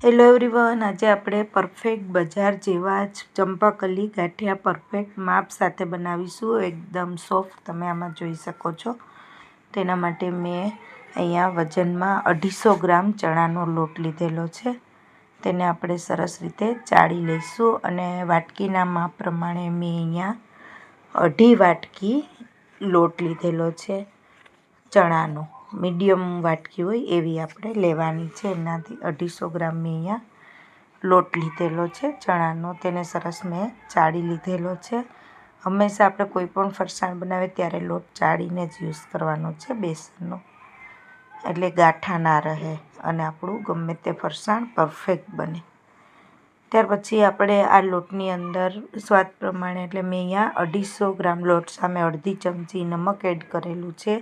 Hello everyone, આજે આપણે perfect બજાર જેવા જ ચંપાકલી ગાંઠિયા પરફેક્ટ માપ સાથે બનાવીશું. એકદમ સોફ્ટ તમે આમાં જોઈ શકો છો. તેના માટે મેં અહીંયા વજનમાં 250 ગ્રામ ચણાનો લોટ લીધેલો છે. તેને આપણે સરસ રીતે ચાળી લઈશું અને વાટકીના માપ પ્રમાણે મેં અહીંયા 2.5 વાટકી લોટ લીધેલો છે. ચણાનો મીડિયમ વાટકી હોય એવી આપણે લેવાની છે. એનાથી 250 ગ્રામ મેં અહીંયા લોટ લીધેલો છે ચણાનો. તેને સરસ મેં ચાળી લીધેલો છે. હંમેશા આપણે કોઈ પણ ફરસાણ બનાવે ત્યારે લોટ ચાળીને જ યુઝ કરવાનો છે બેસનનો, એટલે ગાંઠા ના રહે અને આપણું ગમે તે ફરસાણ પરફેક્ટ બને. ત્યાર પછી આપણે આ લોટની અંદર સ્વાદ પ્રમાણે, એટલે મેં અહીંયા 250 ગ્રામ લોટ સામે અડધી ચમચી નમક એડ કરેલું છે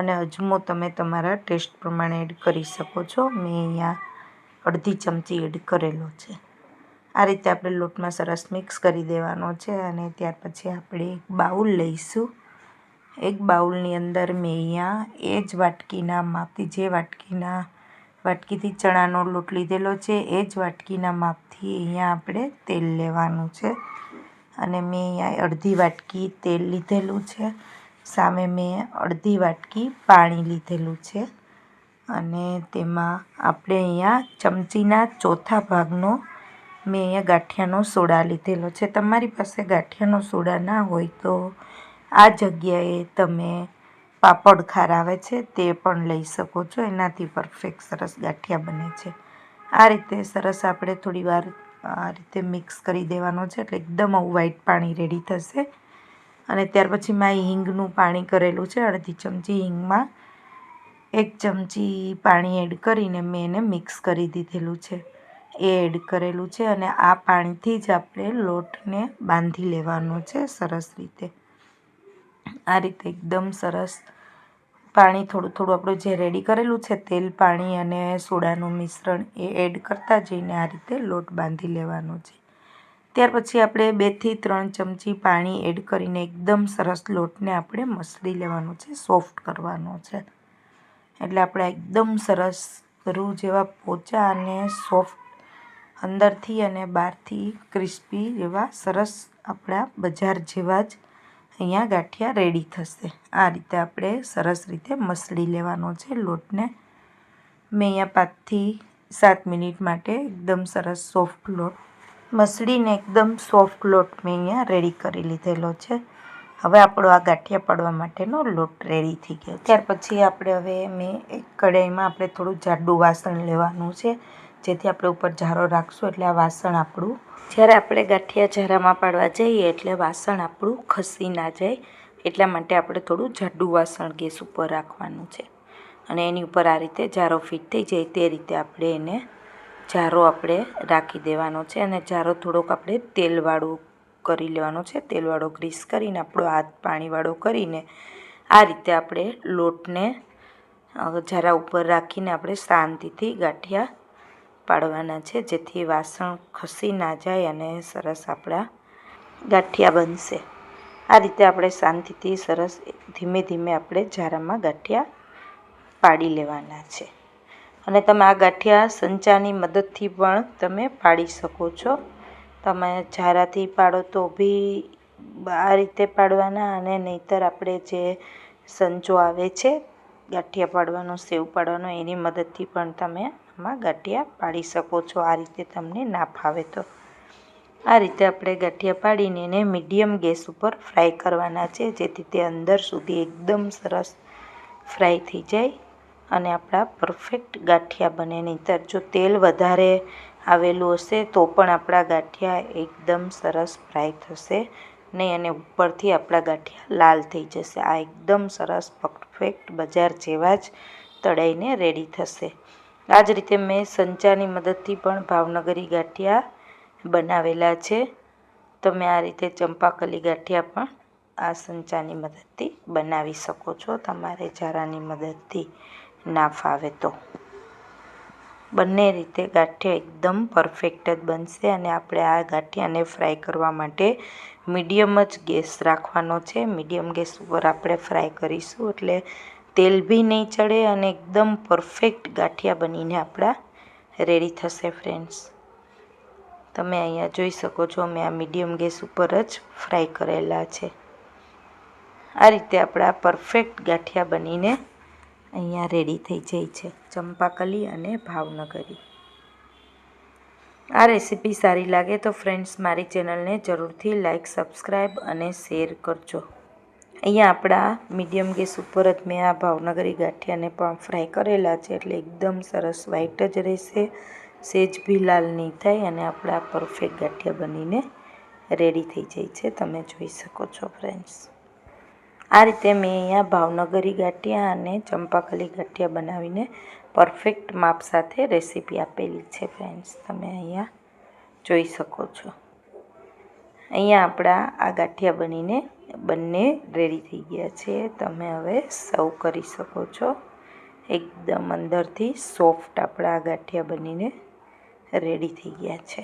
અને અજમો તમે તમારા ટેસ્ટ પ્રમાણે એડ કરી શકો છો. મેં અહીંયા અડધી ચમચી એડ કરેલો છે. આ રીતે આપણે લોટમાં સરસ મિક્સ કરી દેવાનો છે અને ત્યાર પછી આપણે એક બાઉલ લઈશું. એક બાઉલની અંદર મેં અહીંયા એ જ વાટકીના માપથી, જે વાટકીથી ચણાનો લોટ લીધેલો છે એ જ વાટકીના માપથી અહીંયા આપણે તેલ લેવાનું છે અને મેં અહીંયા અડધી વાટકી તેલ લીધેલું છે. સામે મેં અડધી વાટકી પાણી લીધેલું છે અને તેમાં આપણે અહીંયા ચમચીના ચોથા ભાગનો મેં અહીંયા ગાંઠિયાનો સોડા લીધેલો છે. તમારી પાસે ગાંઠિયાનો સોડા ના હોય તો આ જગ્યાએ તમે પાપડ ખાર આવે છે તે પણ લઈ શકો છો. એનાથી પરફેક્ટ સરસ ગાંઠિયા બને છે. આ રીતે સરસ આપણે થોડી વાર આ રીતે મિક્સ કરી દેવાનો છે, એટલે એકદમ આવું વ્હાઈટ પાણી રેડી થશે. અને ત્યાર પછી મેં હિંગનું પાણી કરેલું છે. અડધી ચમચી હિંગમાં 1 ચમચી પાણી એડ કરીને મેં એને મિક્સ કરી દીધેલું છે. એ એડ કરેલું છે અને આ પાણીથી જ આપણે લોટને બાંધી લેવાનો છે સરસ રીતે. આ રીતે એકદમ સરસ પાણી થોડું થોડું આપણું જે રેડી કરેલું છે તેલ, પાણી અને સોડાનું મિશ્રણ એ એડ કરતા જઈને આ રીતે લોટ બાંધી લેવાનો છે. ત્યાર પછી આપણે 2 થી 3 ચમચી પાણી એડ કરીને એકદમ સરસ લોટને આપણે મસળી લેવાનો છે, સોફ્ટ કરવાનો છે. એટલે આપણે એકદમ સરસ રૂ જેવા પોચા અને સોફ્ટ, અંદરથી અને બહારથી ક્રિસ્પી જેવા સરસ આપણા બજાર જેવા જ અહીંયા ગાંઠિયા રેડી થશે. આ રીતે આપણે સરસ રીતે મસળી લેવાનો છે લોટને. મેં અહીંયા 5 થી 7 મિનિટ માટે એકદમ સરસ સોફ્ટ લોટ મસળીને એકદમ સોફ્ટ લોટ મેં અહીંયા રેડી કરી લીધેલો છે. હવે આપણો આ ગાંઠિયા પાડવા માટેનો લોટ રેડી થઈ ગયો. ત્યાર પછી આપણે મેં એક કઢાઈમાં આપણે થોડું જાડું વાસણ લેવાનું છે, જેથી આપણે ઉપર જારો રાખશું એટલે આ વાસણ આપણું, જ્યારે આપણે ગાંઠિયા જારામાં પાડવા જઈએ એટલે વાસણ આપણું ખસી ના જાય, એટલા માટે આપણે થોડું જાડું વાસણ ગેસ ઉપર રાખવાનું છે અને એની ઉપર આ રીતે જારો ફિટ થઈ જાય તે રીતે આપણે એને જારો આપણે રાખી દેવાનો છે અને જારો થોડોક આપણે તેલવાળું કરી લેવાનો છે. તેલવાળો ગ્રીસ કરીને આપણો હાથ પાણીવાળો કરીને આ રીતે આપણે લોટને જારા ઉપર રાખીને આપણે શાંતિથી ગાંઠિયા પાડવાના છે, જેથી વાસણ ખસી ના જાય અને સરસ આપણા ગાંઠિયા બનશે. આ રીતે આપણે શાંતિથી સરસ ધીમે ધીમે આપણે જારામાં ગાંઠિયા પાડી લેવાના છે. અને તમે આ ગાંઠિયા સંચાની મદદથી પણ તમે પાડી શકો છો. તમે જારાથી પાડો તો બી આ રીતે પાડવાના, અને નહીંતર આપણે જે સંચો આવે છે ગાંઠિયા પાડવાનો, સેવ પાડવાનો, એની મદદથી પણ તમે આમાં ગાંઠિયા પાડી શકો છો. આ રીતે તમને ના ફાવે તો આ રીતે આપણે ગાંઠિયા પાડીને એને મીડિયમ ગેસ ઉપર ફ્રાય કરવાના છે, જેથી તે અંદર સુધી એકદમ સરસ ફ્રાય થઈ જાય અને આપણા પરફેક્ટ ગાંઠિયા બને. નહીંતર જો તેલ વધારે આવેલું હશે તો પણ આપણા ગાંઠિયા એકદમ સરસ ફ્રાય થશે નહીં અને ઉપરથી આપણા ગાંઠિયા લાલ થઈ જશે. આ એકદમ સરસ પરફેક્ટ બજાર જેવા જ તળાઈને રેડી થશે. આ જ રીતે મેં સંચાની મદદથી પણ ભાવનગરી ગાંઠિયા બનાવેલા છે. તમે આ રીતે ચંપાકલી ગાંઠિયા પણ આ સંચાની મદદથી બનાવી શકો છો. તમારે જારાની મદદથી ના ફાવે તો બંને રીતે ગાંઠિયા એકદમ પરફેક્ટ જ બનશે. અને આપણે આ ગાંઠિયાને ફ્રાય કરવા માટે મીડિયમ જ ગેસ રાખવાનો છે. મીડિયમ ગેસ ઉપર આપણે ફ્રાય કરીશું એટલે તેલ બી નહીં ચડે અને એકદમ પરફેક્ટ ગાંઠિયા બનીને આપણા રેડી થશે ફ્રેન્ડ્સ. તમે અહીંયા જોઈ શકો છો મેં આ મીડિયમ ગેસ ઉપર જ ફ્રાય કરેલા છે. આ રીતે આપણા પરફેક્ટ ગાંઠિયા બનીને અહીંયા રેડી થઈ જાય છે, ચંપાકલી અને ભાવનગરી. આ રેસીપી સારી લાગે તો ફ્રેન્ડ્સ મારી ચેનલને જરૂરથી લાઇક, સબસ્ક્રાઈબ અને શેર કરજો. અહીંયા આપણા મીડિયમ ગેસ ઉપર જ મેં આ ભાવનગરી ગાંઠિયાને પણ ફ્રાય કરેલા છે, એટલે એકદમ સરસ વ્હાઈટ જ રહેશે, સેજ ભી લાલ નહીં થાય અને આપણા પરફેક્ટ ગાંઠિયા બનીને રેડી થઈ જાય છે. તમે જોઈ શકો છો ફ્રેન્ડ્સ. આ રીતે મેં અહીંયા ભાવનગરી ગાંઠિયા અને ચંપાકલી ગાંઠિયા બનાવીને પરફેક્ટ માપ સાથે રેસીપી આપેલી છે ફ્રેન્ડ્સ. તમે અહીંયા જોઈ શકો છો. અહીંયા આપણા આ ગાંઠિયા બનીને બંને રેડી થઈ ગયા છે. તમે હવે સર્વ કરી શકો છો. એકદમ અંદરથી સોફ્ટ આપણા આ ગાંઠિયા બનીને રેડી થઈ ગયા છે.